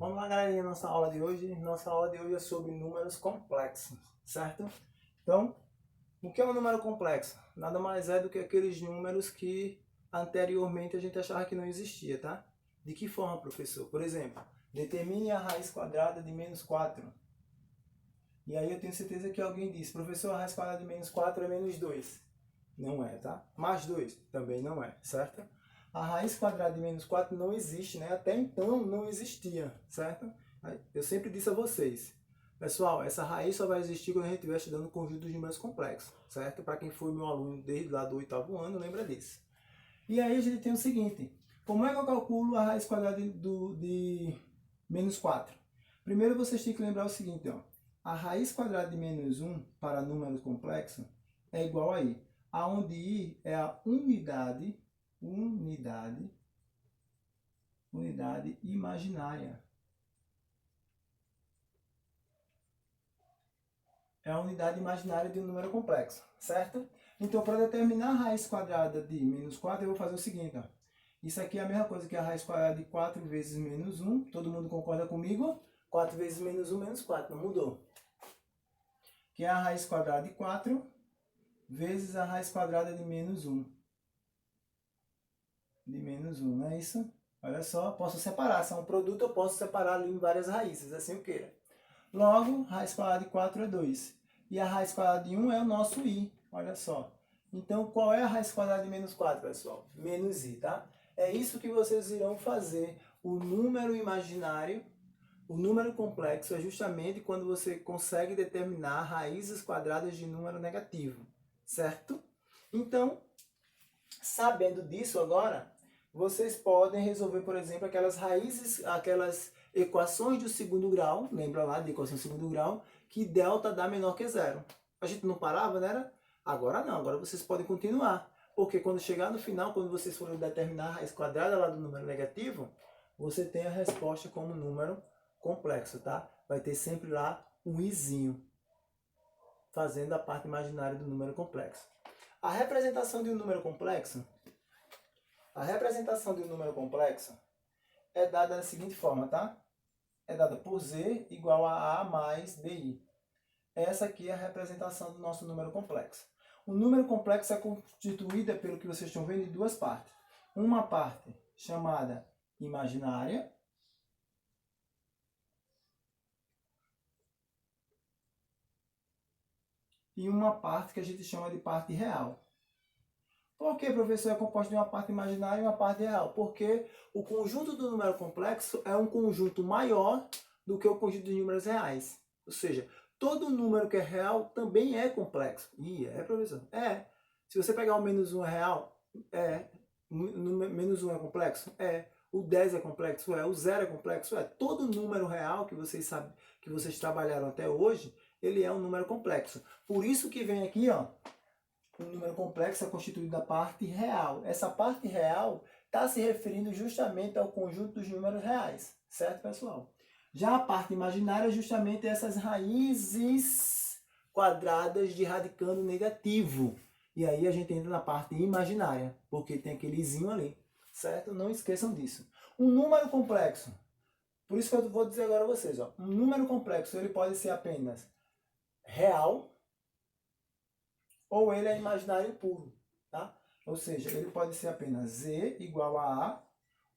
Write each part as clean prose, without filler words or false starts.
Vamos lá, galerinha, nossa aula de hoje. Nossa aula de hoje é sobre números complexos, certo? Então, o que é um número complexo? Nada mais é do que aqueles números que anteriormente a gente achava que não existia, tá? De que forma, professor? Por exemplo, determine a raiz quadrada de menos 4. E aí eu tenho certeza que alguém disse, professor, a raiz quadrada de menos 4 é menos 2. Não é, tá? Mais 2 também não é, certo? A raiz quadrada de menos 4 não existe, né? Até então não existia, certo? Eu sempre disse a vocês, pessoal, essa raiz só vai existir quando a gente estiver estudando o conjunto dos números complexos, certo? Para quem foi meu aluno desde lá do 8º ano, lembra disso. E aí a gente tem o seguinte, como é que eu calculo a raiz quadrada de menos 4? Primeiro vocês têm que lembrar o seguinte, ó. A raiz quadrada de menos 1 para número complexo é igual a i, aonde i é a unidade imaginária. É a unidade imaginária de um número complexo, certo? Então, para determinar a raiz quadrada de menos 4, eu vou fazer o seguinte, ó. Isso aqui é a mesma coisa que a raiz quadrada de 4 vezes menos 1. Todo mundo concorda comigo? 4 vezes menos 1 menos 4, não mudou. Que é a raiz quadrada de 4 vezes a raiz quadrada de menos 1. Não é isso? Olha só, posso separar. Se é um produto, eu posso separar ali em várias raízes, assim eu queira. Logo, raiz quadrada de 4 é 2. E a raiz quadrada de 1 é o nosso i. Olha só. Então, qual é a raiz quadrada de menos 4, pessoal? Menos i, tá? É isso que vocês irão fazer. O número imaginário, o número complexo, é justamente quando você consegue determinar raízes quadradas de número negativo. Certo? Então, sabendo disso agora, vocês podem resolver, por exemplo, aquelas raízes, aquelas equações do segundo grau, lembra lá de equação do segundo grau, que delta dá menor que zero. A gente não parava, né? Agora não, agora vocês podem continuar. Porque quando chegar no final, quando vocês forem determinar a raiz quadrada lá do número negativo, você tem a resposta como número complexo, tá? Vai ter sempre lá um izinho, fazendo a parte imaginária do número complexo. A representação de um número complexo é dada da seguinte forma, tá? É dada por z igual a a mais bi. Essa aqui é a representação do nosso número complexo. O número complexo é constituído pelo que vocês estão vendo de duas partes. Uma parte chamada imaginária e uma parte que a gente chama de parte real. Por que, professor, é composto de uma parte imaginária e uma parte real? Porque o conjunto do número complexo é um conjunto maior do que o conjunto de números reais. Ou seja, todo número que é real também é complexo. E é, professor? É. Se você pegar o menos 1 é real, é. Menos 1 é complexo? É. O 10 é complexo? É. O 0 é complexo? É. Todo número real que vocês sabem, que vocês trabalharam até hoje, ele é um número complexo. Por isso que vem aqui, ó, o número complexo é constituído da parte real. Essa parte real está se referindo justamente ao conjunto dos números reais. Certo, pessoal? Já a parte imaginária é justamente essas raízes quadradas de radicando negativo. E aí a gente entra na parte imaginária, porque tem aquele izinho ali. Certo? Não esqueçam disso. Um número complexo. Por isso que eu vou dizer agora a vocês. Ó, um número complexo ele pode ser apenas real, ou ele é imaginário puro, tá? Ou seja, ele pode ser apenas z igual a a,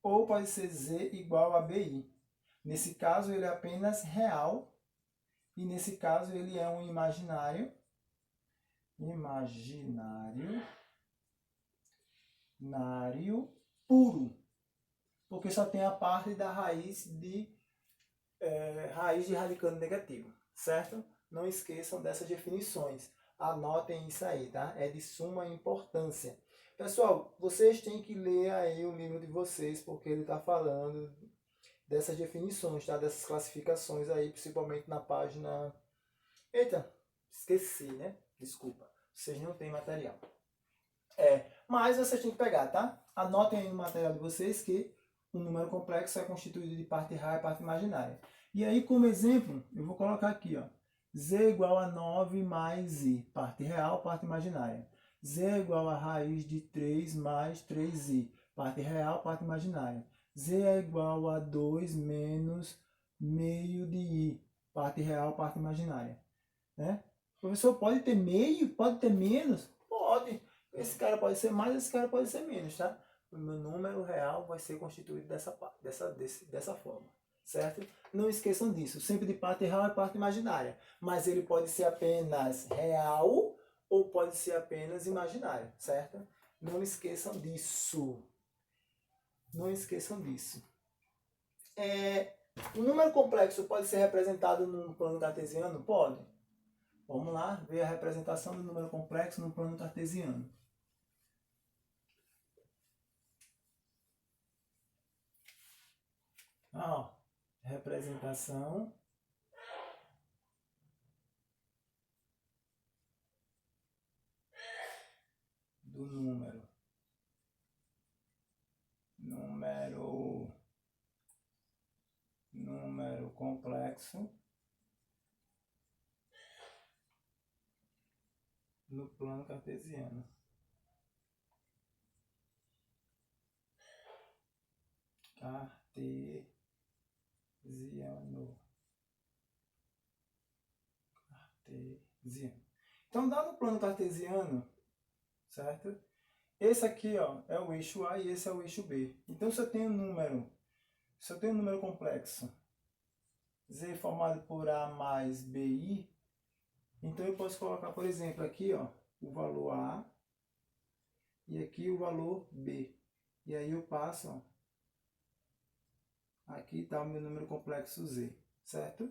ou pode ser z igual a bi. Nesse caso, ele é apenas real, e nesse caso, ele é um imaginário puro, porque só tem a parte da raiz de radicando negativo, certo? Não esqueçam dessas definições. Anotem isso aí, tá? É de suma importância. Pessoal, vocês têm que ler aí o livro de vocês, porque ele está falando dessas definições, tá? Dessas classificações aí, principalmente na página... Eita, esqueci, né? Desculpa. Vocês não têm material. Mas vocês têm que pegar, tá? Anotem aí no material de vocês que o número complexo é constituído de parte real e parte imaginária. E aí, como exemplo, eu vou colocar aqui, ó, z igual a 9 mais i, parte real, parte imaginária. Z igual a raiz de 3 mais 3i, parte real, parte imaginária. Z é igual a 2 menos meio de I, parte real, parte imaginária, né? O professor pode ter meio, pode ter menos? Pode. Esse cara pode ser mais, esse cara pode ser menos, tá? O meu número real vai ser constituído dessa forma, certo? Não esqueçam disso, sempre de parte real e parte imaginária. Mas ele pode ser apenas real ou pode ser apenas imaginário, certo? Não esqueçam disso. Não esqueçam disso. O número complexo pode ser representado no plano cartesiano? Pode. Vamos lá ver a representação do número complexo no plano cartesiano. Ó, representação do número complexo no plano cartesiano. Cartesiano. Então, dado o plano cartesiano, certo? Esse aqui, ó, é o eixo A e esse é o eixo B. Então, se eu tenho um número complexo Z formado por A mais BI, então eu posso colocar, por exemplo, aqui, ó, o valor A e aqui o valor B. E aí eu passo, ó, aqui está o meu número complexo Z, certo?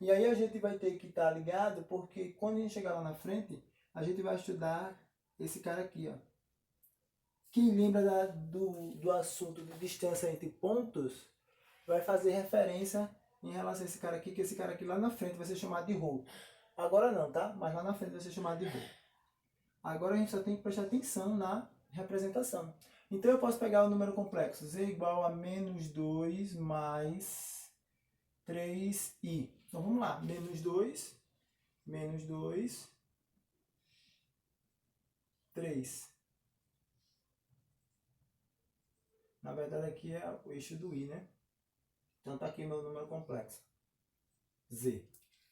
E aí a gente vai ter que estar ligado, porque quando a gente chegar lá na frente, a gente vai estudar esse cara aqui, ó. Quem lembra do assunto de distância entre pontos, vai fazer referência em relação a esse cara aqui, que esse cara aqui lá na frente vai ser chamado de ρ. Agora não, tá? Mas lá na frente vai ser chamado de ρ. Agora a gente só tem que prestar atenção na representação. Então eu posso pegar o número complexo, z igual a menos 2 mais 3i. Então vamos lá, menos 2, 3. Na verdade aqui é o eixo do i, né? Então tá aqui meu número complexo, z.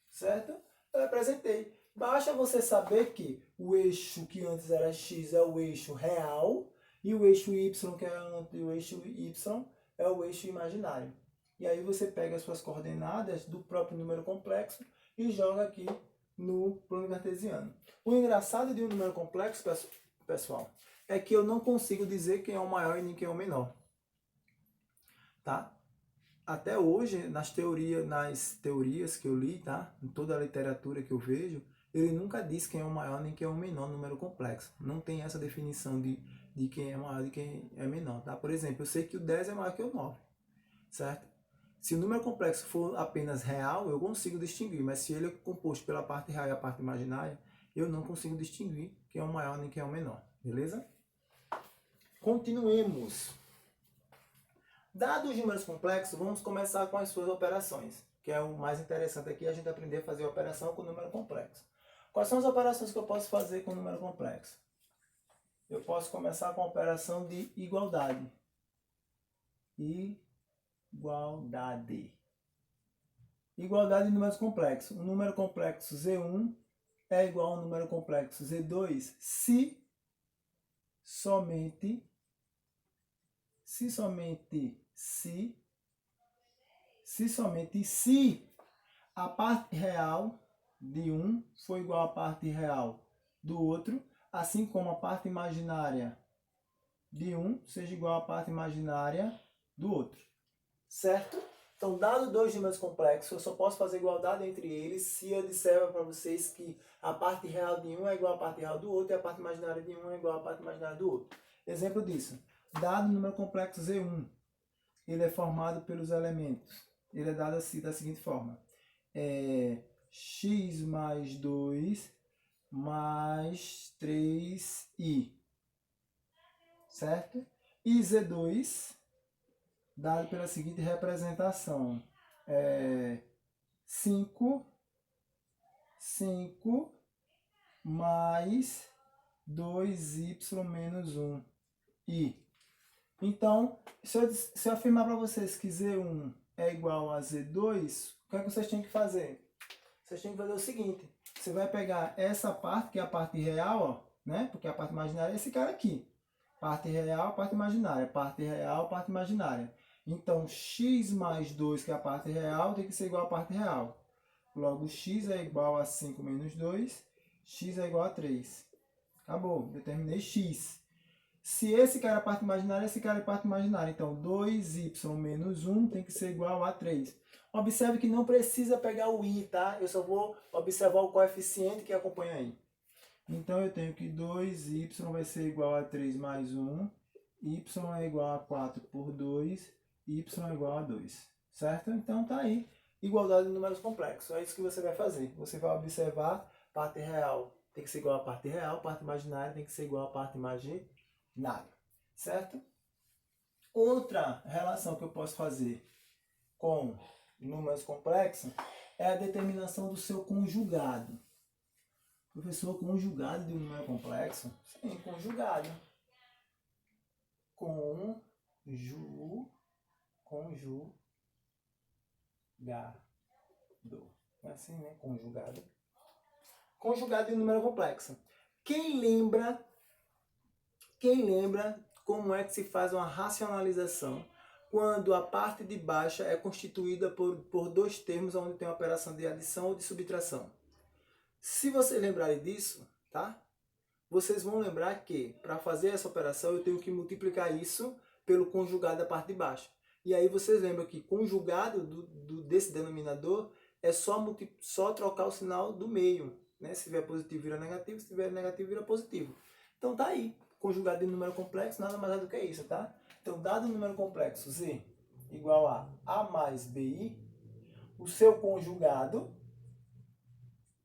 Certo? Eu apresentei. Basta você saber que o eixo que antes era x é o eixo real e o eixo y, que é o eixo y, é o eixo imaginário. E aí você pega as suas coordenadas do próprio número complexo e joga aqui no plano cartesiano. O engraçado de um número complexo, pessoal, é que eu não consigo dizer quem é o maior e nem quem é o menor. Tá? Até hoje, nas teorias que eu li, tá? Em toda a literatura que eu vejo, ele nunca diz quem é o maior nem quem é o menor número complexo. Não tem essa definição de quem é maior e quem é menor, tá? Por exemplo, eu sei que o 10 é maior que o 9, certo? Se o número complexo for apenas real, eu consigo distinguir, mas se ele é composto pela parte real e a parte imaginária, eu não consigo distinguir quem é o maior nem quem é o menor, beleza? Continuemos. Dados os números complexos, vamos começar com as suas operações, que é o mais interessante aqui, a gente aprender a fazer operação com número complexo. Quais são as operações que eu posso fazer com número complexo? Eu posso começar com a operação de igualdade. Igualdade de números complexos. Um número complexo Z1 é igual a um número complexo Z2 se somente a parte real de um for igual à parte real do outro, assim como a parte imaginária de um seja igual à parte imaginária do outro. Certo? Então, dado dois números complexos, eu só posso fazer igualdade entre eles se eu disser para vocês que a parte real de um é igual à parte real do outro e a parte imaginária de um é igual à parte imaginária do outro. Exemplo disso. Dado o número complexo Z1, ele é formado pelos elementos. Ele é dado assim, da seguinte forma. X mais 2 mais 3i. Certo? E Z2, dado pela seguinte representação. 5 mais 2y menos 1i. Então, se eu afirmar para vocês que Z1 é igual a Z2, o que é que vocês têm que fazer? Vocês têm que fazer o seguinte, você vai pegar essa parte, que é a parte real, ó, né? Porque a parte imaginária é esse cara aqui. Parte real, parte imaginária. Parte real, parte imaginária. Então, x mais 2, que é a parte real, tem que ser igual à parte real. Logo, x é igual a 5 menos 2, x é igual a 3. Acabou, determinei x. Se esse cara é parte imaginária, esse cara é parte imaginária. Então, 2y menos 1 tem que ser igual a 3. Observe que não precisa pegar o i, tá? Eu só vou observar o coeficiente que acompanha aí. Então, eu tenho que 2y vai ser igual a 3 mais 1, y é igual a 4 por 2, y é igual a 2. Certo? Então, tá aí. Igualdade de números complexos. É isso que você vai fazer. Você vai observar parte real tem que ser igual à parte real, parte imaginária tem que ser igual à parte imaginária. Certo? Outra relação que eu posso fazer com números complexos é a determinação do seu conjugado. Professor, conjugado de um número complexo? Sim, conjugado. Conjugado. É assim, né? Conjugado. Conjugado de um número complexo. Quem lembra como é que se faz uma racionalização quando a parte de baixa é constituída por dois termos onde tem uma operação de adição ou de subtração? Se vocês lembrarem disso, tá? Vocês vão lembrar que para fazer essa operação eu tenho que multiplicar isso pelo conjugado da parte de baixo. E aí vocês lembram que conjugado desse denominador é só trocar o sinal do meio. Né? Se tiver positivo vira negativo, se tiver negativo vira positivo. Então tá aí. Conjugado de número complexo nada mais é do que isso, tá? Então, dado o número complexo Z igual a mais BI, o seu conjugado,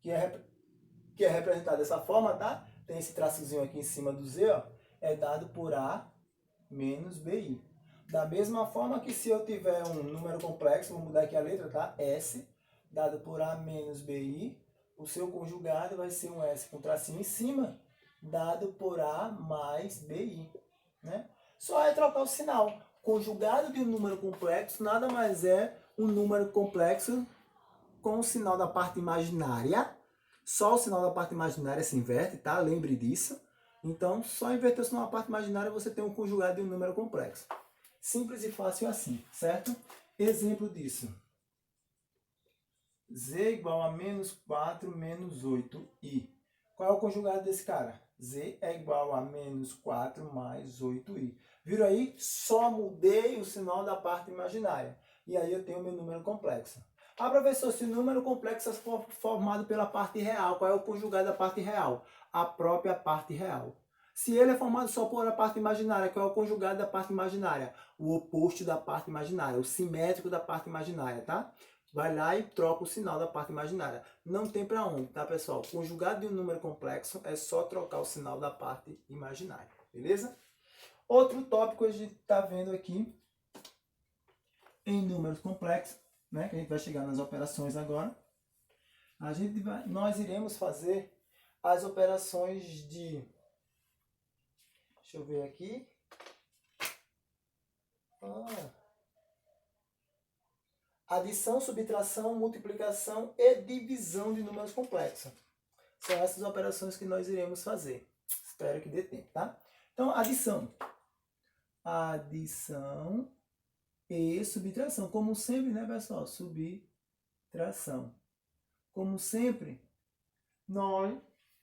que é representado dessa forma, tá? Tem esse traçozinho aqui em cima do Z, ó, é dado por A menos BI. Da mesma forma que se eu tiver um número complexo, vou mudar aqui a letra, tá? S, dado por A menos BI, o seu conjugado vai ser um S com tracinho em cima, dado por A mais BI. Né? Só é trocar o sinal. Conjugado de um número complexo nada mais é um número complexo com o sinal da parte imaginária. Só o sinal da parte imaginária se inverte, tá? Lembre disso. Então, só inverter o sinal da parte imaginária você tem um conjugado de um número complexo. Simples e fácil assim, certo? Exemplo disso. Z igual a menos 4 menos 8i. Qual é o conjugado desse cara? Z é igual a menos 4 mais 8i. Viram aí? Só mudei o sinal da parte imaginária. E aí eu tenho o meu número complexo. Ah, professor, se o número complexo for formado pela parte real, qual é o conjugado da parte real? A própria parte real. Se ele é formado só por a parte imaginária, qual é o conjugado da parte imaginária? O oposto da parte imaginária, o simétrico da parte imaginária, tá? Vai lá e troca o sinal da parte imaginária. Não tem para onde, tá, pessoal? Conjugado de um número complexo é só trocar o sinal da parte imaginária, beleza? Outro tópico a gente está vendo aqui em números complexos, né, que a gente vai chegar nas operações agora. Nós iremos fazer as operações de... Deixa eu ver aqui. Adição, subtração, multiplicação e divisão de números complexos. São essas operações que nós iremos fazer. Espero que dê tempo, tá? Então, adição. Adição e subtração. Como sempre, né, pessoal? Subtração. Como sempre, nós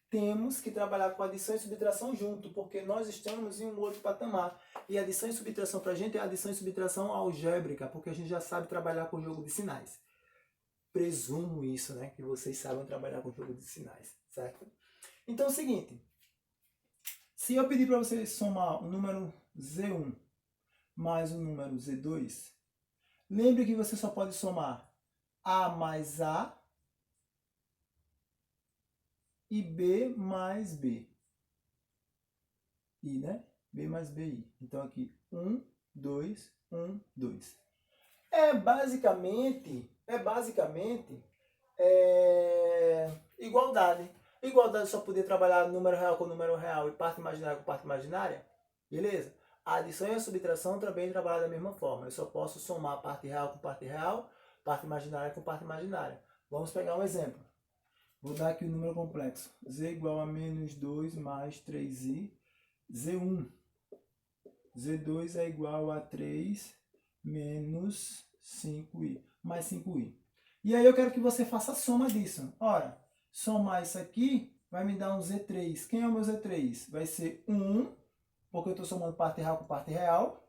temos que trabalhar com adição e subtração junto, porque nós estamos em um outro patamar. E adição e subtração para a gente é adição e subtração algébrica, porque a gente já sabe trabalhar com jogo de sinais. Presumo isso, né? Que vocês sabem trabalhar com jogo de sinais, certo? Então é o seguinte. Se eu pedir para vocês somar o número Z1 mais o número Z2, lembre que você só pode somar A mais A e B mais B. I, né? B mais BI. Então aqui, 1, 2, 1, 2. É basicamente igualdade. Igualdade só poder trabalhar número real com número real e parte imaginária com parte imaginária. Beleza? A adição e a subtração também trabalham da mesma forma. Eu só posso somar parte real com parte real, parte imaginária com parte imaginária. Vamos pegar um exemplo. Vou dar aqui o número complexo. Z igual a menos 2 mais 3i. Z1. Z2 é igual a 3 menos 5i. Mais 5i. E aí eu quero que você faça a soma disso. Ora, somar isso aqui vai me dar um Z3. Quem é o meu Z3? Vai ser 1, porque eu estou somando parte real com parte real,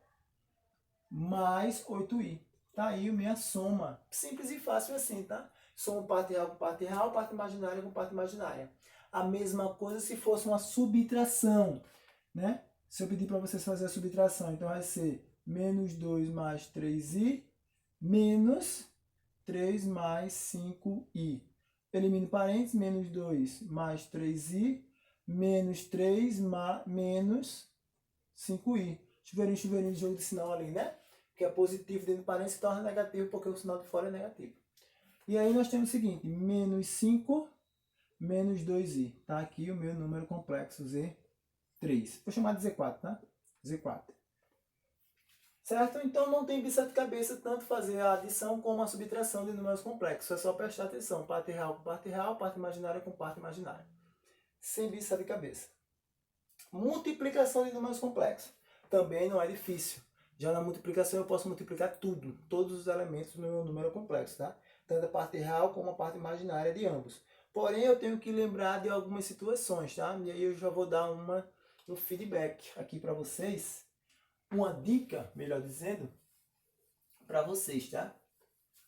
mais 8i. Tá aí a minha soma. Simples e fácil assim, tá? Somo parte real com parte real, parte imaginária com parte imaginária. A mesma coisa se fosse uma subtração, né? Se eu pedir para vocês fazerem a subtração, então vai ser menos 2 mais 3i, menos 3 mais 5i. Elimino parênteses, menos 2 mais 3i, menos 3 menos 5i. Chuveirinho, chuveirinho de jogo de sinal ali, né? Que é positivo dentro do parênteses se torna negativo porque o sinal de fora é negativo. E aí nós temos o seguinte, menos 5 menos 2i. Tá aqui o meu número complexo, Z3. Vou chamar de Z4, tá? Z4. Certo? Então não tem bicho de cabeça tanto fazer a adição como a subtração de números complexos. É só prestar atenção. Parte real com parte real, parte imaginária com parte imaginária. Sem bicho de cabeça. Multiplicação de números complexos. Também não é difícil. Já na multiplicação eu posso multiplicar tudo. Todos os elementos do meu número complexo, tá? Tanto a parte real como a parte imaginária de ambos. Porém, eu tenho que lembrar de algumas situações, tá? E aí eu já vou dar um feedback aqui para vocês. Uma dica, melhor dizendo, para vocês, tá?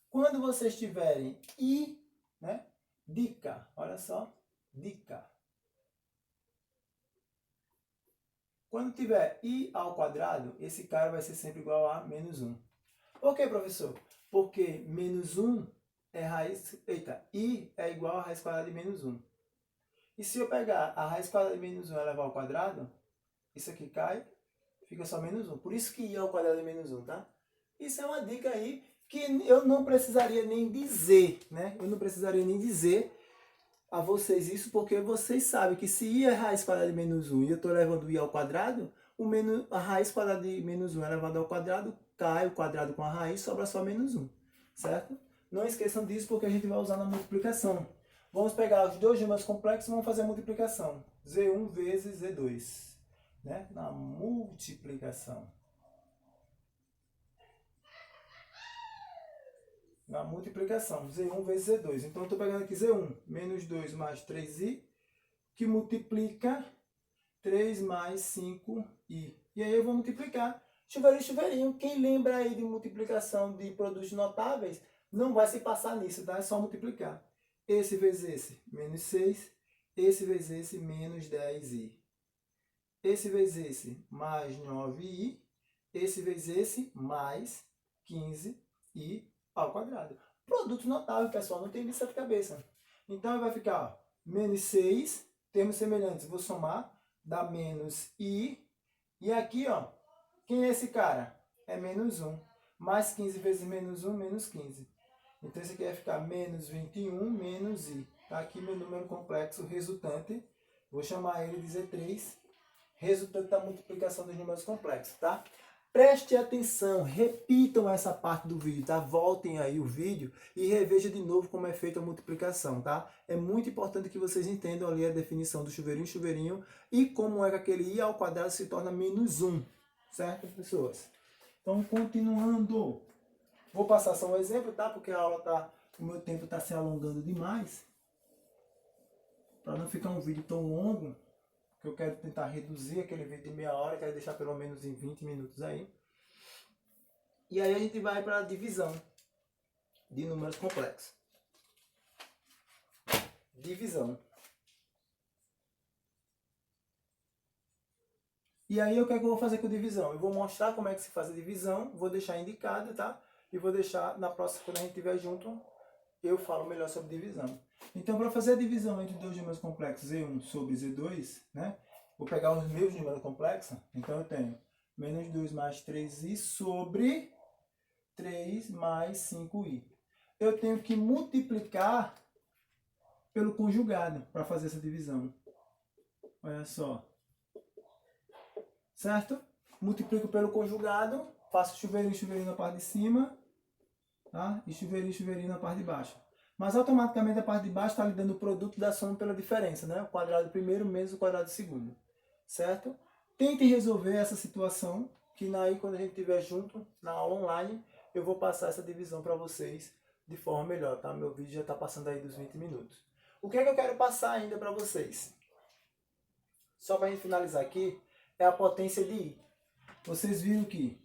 Quando vocês tiverem i, né? Dica, olha só, dica. Quando tiver i ao quadrado, esse cara vai ser sempre igual a menos 1. Por que, professor? Porque menos 1 é raiz... Eita, i é igual a raiz quadrada de menos 1. E se eu pegar a raiz quadrada de menos 1 e levar ao quadrado, isso aqui cai, fica só menos 1. Por isso que i ao quadrado é menos 1, tá? Isso é uma dica aí que eu não precisaria nem dizer, né? Eu não precisaria nem dizer a vocês isso, porque vocês sabem que se i é raiz quadrada de menos 1 e eu estou levando i ao quadrado, a raiz quadrada de menos 1 é elevada ao quadrado, cai o quadrado com a raiz, sobra só menos 1, certo? Não esqueçam disso porque a gente vai usar na multiplicação. Vamos pegar os dois números complexos e vamos fazer a multiplicação. Z1 vezes Z2, né? Na multiplicação. Na multiplicação, Z1 vezes Z2. Então, eu estou pegando aqui Z1, menos 2 mais 3i, que multiplica 3 mais 5i. E aí eu vou multiplicar. Chuveirinho, chuveirinho. Quem lembra aí de multiplicação de produtos notáveis, não vai se passar nisso, tá? É só multiplicar. Esse vezes esse, menos 6. Esse vezes esse, menos 10i. Esse vezes esse, mais 9i. Esse vezes esse, mais 15i ao quadrado. Produto notável, pessoal, não tem bicho de cabeça. Então, vai ficar ó, menos 6, termos semelhantes, vou somar, dá menos i. E aqui, ó, quem é esse cara? É menos 1. Mais 15 vezes menos 1, menos 15. Então, esse aqui vai ficar menos 21, menos i. Tá aqui meu número complexo resultante. Vou chamar ele de Z3, resultante da multiplicação dos números complexos, tá? Preste atenção, repitam essa parte do vídeo, tá? Voltem aí o vídeo e revejam de novo como é feita a multiplicação, tá? É muito importante que vocês entendam ali a definição do chuveirinho, chuveirinho e como é que aquele i ao quadrado se torna menos 1, certo, pessoas? Então, continuando, vou passar só um exemplo, tá? Porque a aula tá, o meu tempo está se alongando demais, para não ficar um vídeo tão longo. Eu quero tentar reduzir aquele vídeo de meia hora, quero deixar pelo menos em 20 minutos aí. E aí a gente vai para a divisão de números complexos. Divisão. E aí o que é que eu vou fazer com divisão? Eu vou mostrar como é que se faz a divisão, vou deixar indicado, tá? E vou deixar na próxima, quando a gente estiver junto, eu falo melhor sobre divisão. Então, para fazer a divisão entre dois números complexos, Z1 sobre Z2, né? Vou pegar os meus números complexos. Então, eu tenho menos 2 mais 3i sobre 3 mais 5i. Eu tenho que multiplicar pelo conjugado para fazer essa divisão. Olha só. Certo? multiplico pelo conjugado, faço chuveirinho, chuveirinho na parte de cima, tá? E chuveirinho, chuveirinho na parte de baixo. Mas automaticamente a parte de baixo está lhe dando o produto da soma pela diferença, né? O quadrado primeiro menos o quadrado segundo, certo? Tentem resolver essa situação, que aí quando a gente estiver junto, na aula online, eu vou passar essa divisão para vocês de forma melhor, tá? Meu vídeo já está passando aí dos 20 minutos. O que é que eu quero passar ainda para vocês? Só para a gente finalizar aqui, é a potência de I. Vocês viram que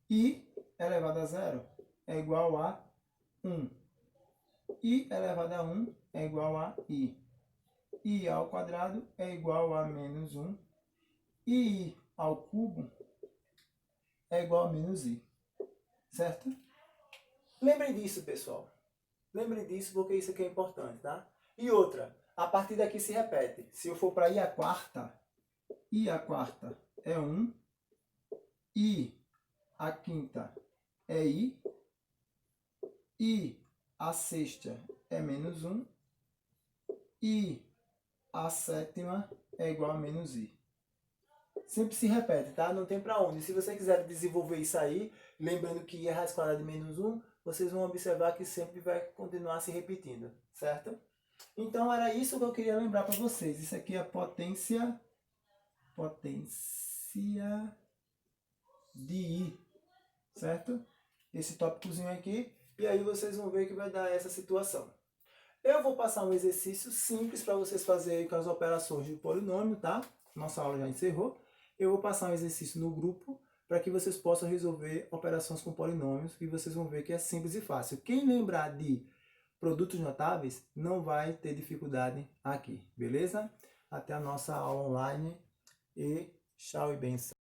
I elevado a 0 é igual a 1. I elevado a 1 é igual a I. I ao quadrado é igual a menos 1. E I ao cubo é igual a menos I. Certo? Lembrem disso, pessoal. Lembrem disso porque isso aqui é importante, tá? E outra, a partir daqui se repete. Se eu for para I a quarta é 1. I a quinta é I. I a sexta é menos 1. I a sétima é igual a menos I. Sempre se repete, tá? Não tem para onde. Se você quiser desenvolver isso aí, lembrando que I é raiz quadrada de menos 1, vocês vão observar que sempre vai continuar se repetindo, certo? Então era isso que eu queria lembrar para vocês. Isso aqui é a potência de I, certo? Esse tópicozinho aqui, e aí vocês vão ver que vai dar essa situação. Eu vou passar um exercício simples para vocês fazerem com as operações de polinômio, tá? Nossa aula já encerrou. Eu vou passar um exercício no grupo para que vocês possam resolver operações com polinômios e vocês vão ver que é simples e fácil. Quem lembrar de produtos notáveis não vai ter dificuldade aqui, beleza? Até a nossa aula online e tchau e benção.